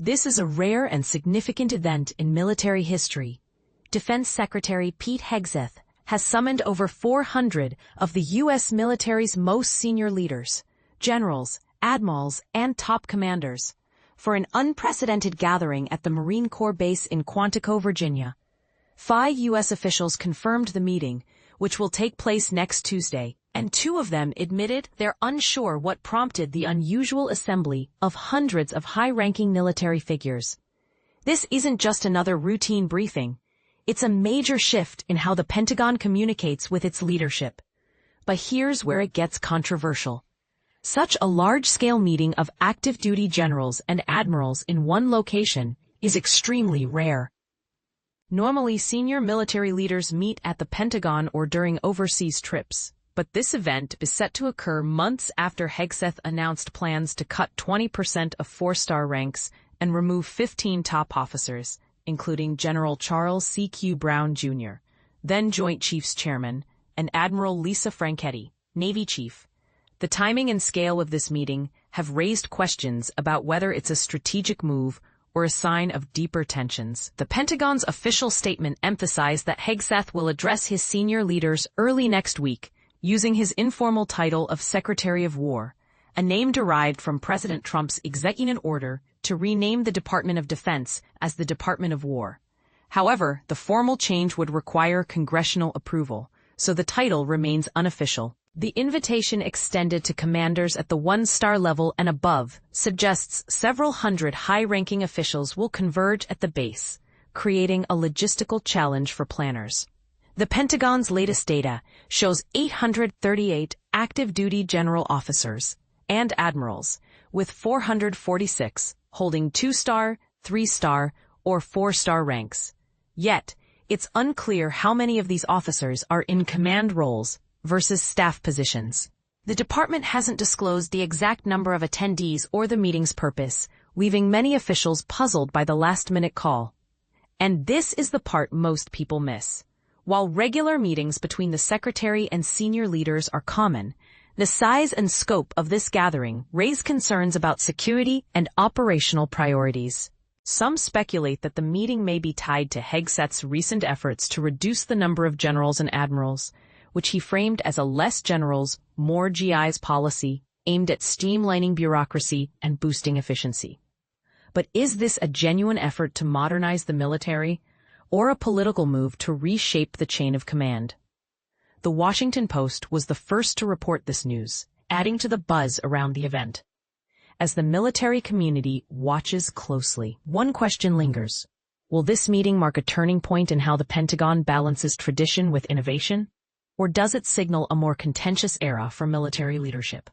This is a rare and significant event in military history. Defense Secretary Pete Hegseth has summoned over 400 of the U.S. military's most senior leaders, generals, admirals, and top commanders, for an unprecedented gathering at the Marine Corps base in Quantico, Virginia. 5 U.S. officials confirmed the meeting, which will take place next Tuesday, and 2 of them admitted they're unsure what prompted the unusual assembly of hundreds of high-ranking military figures. This isn't just another routine briefing. It's a major shift in how the Pentagon communicates with its leadership. But here's where it gets controversial. Such a large-scale meeting of active-duty generals and admirals in one location is extremely rare. Normally, senior military leaders meet at the Pentagon or during overseas trips, but this event is set to occur months after Hegseth announced plans to cut 20% of 4-star ranks and remove 15 top officers, including General Charles C.Q. Brown, Jr., then Joint Chiefs Chairman, and Admiral Lisa Franchetti, Navy Chief. The timing and scale of this meeting have raised questions about whether it's a strategic move or a sign of deeper tensions. The Pentagon's official statement emphasized that Hegseth will address his senior leaders early next week, using his informal title of Secretary of War, a name derived from President Trump's executive order to rename the Department of Defense as the Department of War. However, the formal change would require congressional approval, so the title remains unofficial. The invitation extended to commanders at the 1-star level and above suggests several hundred high-ranking officials will converge at the base, creating a logistical challenge for planners. The Pentagon's latest data shows 838 active-duty general officers and admirals, with 446 holding 2-star, 3-star, or 4-star ranks. Yet, it's unclear how many of these officers are in command roles versus staff positions. The department hasn't disclosed the exact number of attendees or the meeting's purpose, leaving many officials puzzled by the last-minute call. And this is the part most people miss. While regular meetings between the secretary and senior leaders are common, the size and scope of this gathering raise concerns about security and operational priorities. Some speculate that the meeting may be tied to Hegseth's recent efforts to reduce the number of generals and admirals, which he framed as a less generals, more GIs policy aimed at streamlining bureaucracy and boosting efficiency. But is this a genuine effort to modernize the military, or a political move to reshape the chain of command? The Washington Post was the first to report this news, adding to the buzz around the event. As the military community watches closely, one question lingers. Will this meeting mark a turning point in how the Pentagon balances tradition with innovation? Or does it signal a more contentious era for military leadership?